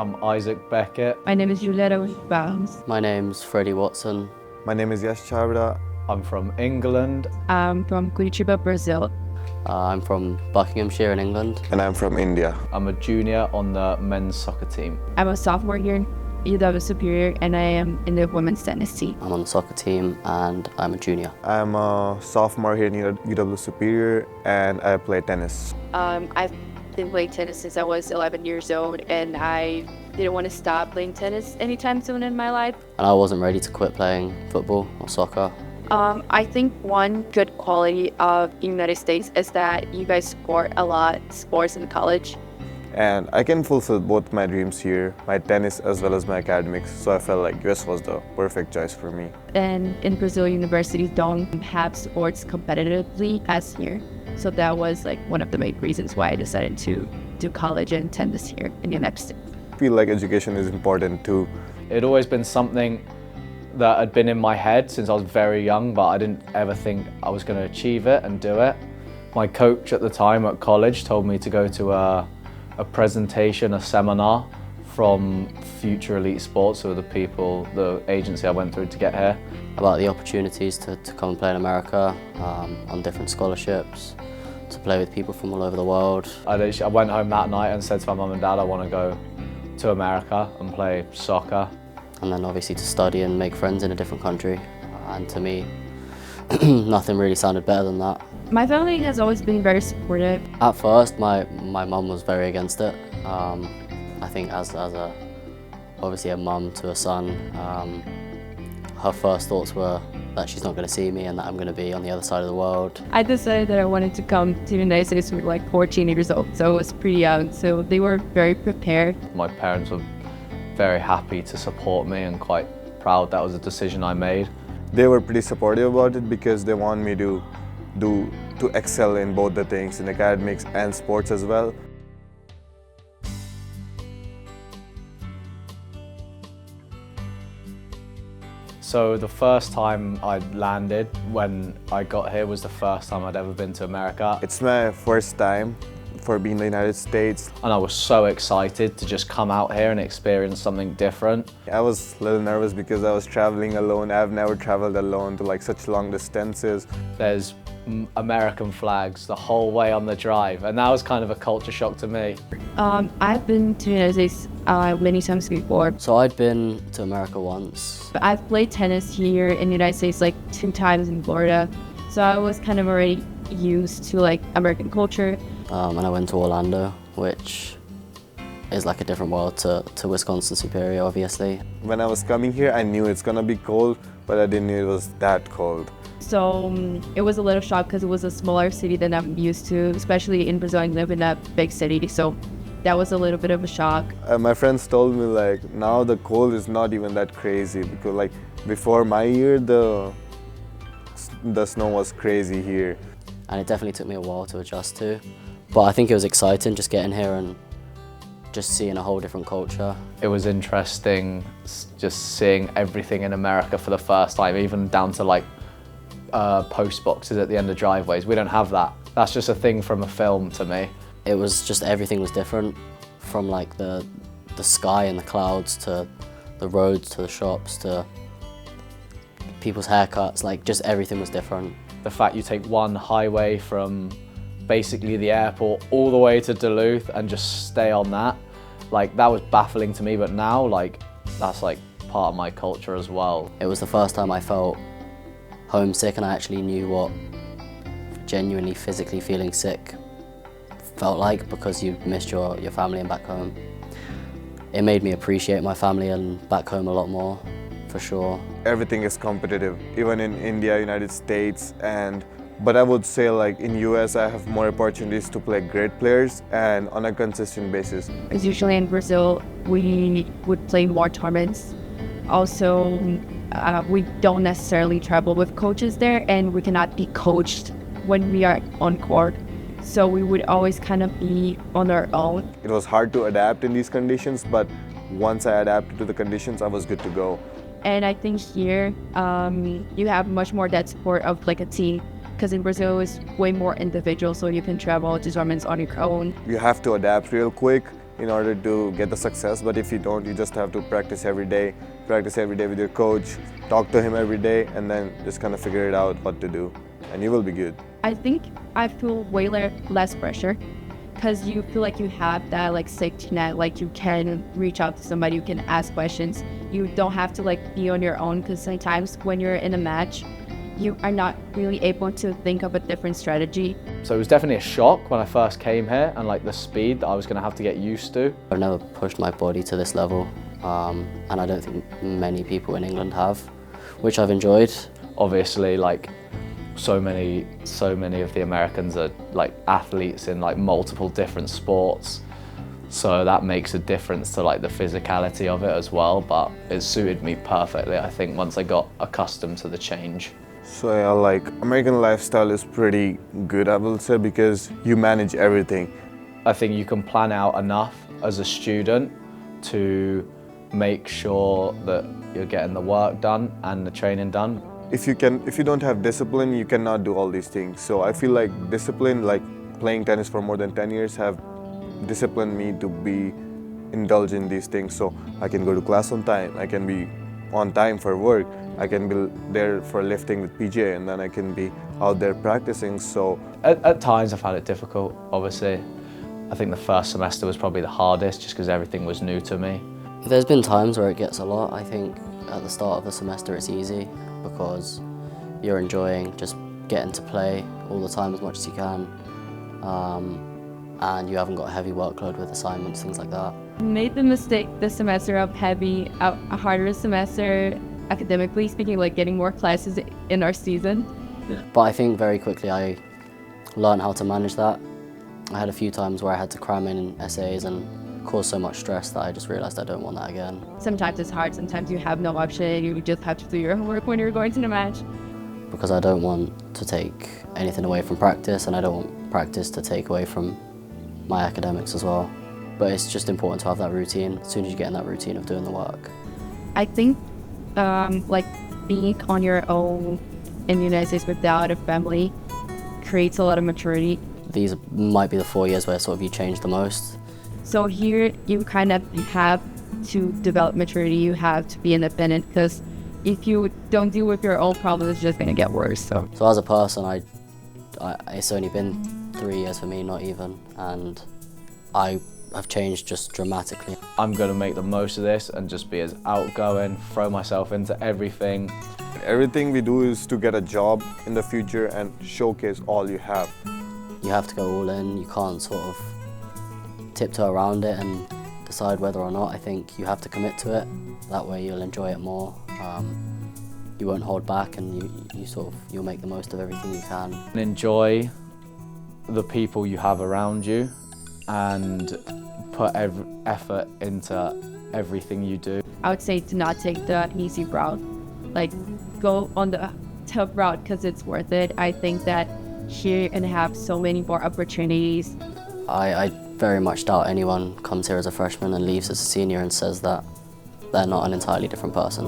I'm Isaac Beckett. My name is Julieta Barnes. My name's Freddie Watson. My name is Yash Chavda. I'm from England. I'm from Curitiba, Brazil. I'm from Buckinghamshire in England. And I'm from India. I'm a junior on the men's soccer team. I'm a sophomore here in UW Superior, and I am in the women's tennis team. I'm on the soccer team and I'm a junior. I'm a sophomore here in UW Superior and I play tennis. I've been playing tennis since I was 11 years old, and I didn't want to stop playing tennis anytime soon in my life. And I wasn't ready to quit playing football or soccer. I think one good quality of the United States is that you guys support a lot sports in college. And I can fulfill both my dreams here, my tennis as well as my academics. So I felt like US was the perfect choice for me. And in Brazil, universities don't have sports competitively as here. So that was like one of the main reasons why I decided to do college and tennis here in the United States. I feel like education is important too. It'd always been something that had been in my head since I was very young, but I didn't ever think I was going to achieve it and do it. My coach at the time at college told me to go to a presentation, a seminar from Future Elite Sports, who are the agency I went through to get here. About the opportunities to come and play in America, on different scholarships, to play with people from all over the world. I went home that night and said to my mum and dad I want to go to America and play soccer. And then obviously to study and make friends in a different country. And to me, nothing really sounded better than that. My family has always been very supportive. At first, my mum was very against it. I think as obviously a mum to a son, her first thoughts were that she's not going to see me and that I'm going to be on the other side of the world. I decided that I wanted to come to the United States when like 14 years old, so I was pretty young. So they were very prepared. My parents were very happy to support me and quite proud that was a decision I made. They were pretty supportive about it because they want me to excel in both the things, in academics and sports as well. So the first time I landed when I got here was the first time I'd ever been to America. It's my first time for being in the United States. And I was so excited to just come out here and experience something different. I was a little nervous because I was traveling alone. I've never traveled alone to like such long distances. There's American flags the whole way on the drive, and that was kind of a culture shock to me. I've been to the United States many times before. So I'd been to America once. But I've played tennis here in the United States like 2 times in Florida. So I was kind of already used to like American culture. And I went to Orlando, which is like a different world to Wisconsin Superior, obviously. When I was coming here, I knew it's gonna be cold, but I didn't know it was that cold. So it was a little shock because it was a smaller city than I'm used to, especially in Brazil. I live in a big city, so that was a little bit of a shock. My friends told me like now the cold is not even that crazy because like before my year the snow was crazy here. And it definitely took me a while to adjust to. But I think it was exciting just getting here and just seeing a whole different culture. It was interesting just seeing everything in America for the first time, even down to like post boxes at the end of driveways. We don't have that. That's just a thing from a film to me. It was just everything was different, from like the sky and the clouds to the roads to the shops to people's haircuts, like just everything was different. The fact you take one highway from basically the airport all the way to Duluth and just stay on that, like that was baffling to me, but now like that's like part of my culture as well. It was the first time I felt homesick and I actually knew what genuinely physically feeling sick felt like, because you missed your family and back home. It made me appreciate my family and back home a lot more, for sure. Everything is competitive, even in India, United States, but I would say like in US I have more opportunities to play great players and on a consistent basis. As usually in Brazil, we would play more tournaments. Also, we don't necessarily travel with coaches there, and we cannot be coached when we are on court. So we would always kind of be on our own. It was hard to adapt in these conditions, but once I adapted to the conditions, I was good to go. And I think here, you have much more that support of like a team, because in Brazil it's way more individual, so you can travel to tournaments on your own. You have to adapt real quick in order to get the success, but if you don't, you just have to practice every day with your coach, talk to him every day, and then just kind of figure it out what to do, and you will be good. I think I feel way less pressure because you feel like you have that like safety net, like you can reach out to somebody, you can ask questions. You don't have to like be on your own because sometimes when you're in a match, you are not really able to think of a different strategy. So it was definitely a shock when I first came here, and like the speed that I was going to have to get used to. I've never pushed my body to this level, and I don't think many people in England have, which I've enjoyed. Obviously, like so many of the Americans are like athletes in like multiple different sports, so that makes a difference to like the physicality of it as well, but it suited me perfectly, I think, once I got accustomed to the change. So yeah, like American lifestyle is pretty good, I will say, because you manage everything. I think you can plan out enough as a student to make sure that you're getting the work done and the training done. If you don't have discipline, you cannot do all these things. So I feel like discipline, like playing tennis for more than 10 years, have disciplined me to be indulged in these things. So I can go to class on time, I can be on time for work, I can be there for lifting with PJ, and then I can be out there practicing. So at times I found it difficult, obviously. I think the first semester was probably the hardest just because everything was new to me. There's been times where it gets a lot. I think at the start of the semester it's easy because you're enjoying just getting to play all the time as much as you can, and you haven't got a heavy workload with assignments, things like that. Made the mistake this semester of having a harder semester academically speaking, like getting more classes in our season. But I think very quickly I learned how to manage that. I had a few times where I had to cram in essays and cause so much stress that I just realised I don't want that again. Sometimes it's hard, sometimes you have no option, you just have to do your homework when you're going to the match. Because I don't want to take anything away from practice, and I don't want practice to take away from my academics as well. But it's just important to have that routine as soon as you get in that routine of doing the work. I think like being on your own in the United States without a family creates a lot of maturity. These might be the 4 years where sort of you change the most. So here you kind of have to develop maturity, you have to be independent, because if you don't deal with your own problems, it's just going to get worse. So as a person, it's only been 3 years for me, not even, and I have changed just dramatically. I'm going to make the most of this and just be as outgoing, throw myself into everything. Everything we do is to get a job in the future and showcase all you have. You have to go all in, you can't sort of tiptoe around it and decide whether or not. I think you have to commit to it, that way you'll enjoy it more. You won't hold back, and you'll make the most of everything you can. And enjoy the people you have around you and put every effort into everything you do. I would say to not take the easy route, like go on the tough route because it's worth it. I think that here you're going to have so many more opportunities. I very much doubt anyone comes here as a freshman and leaves as a senior and says that they're not an entirely different person.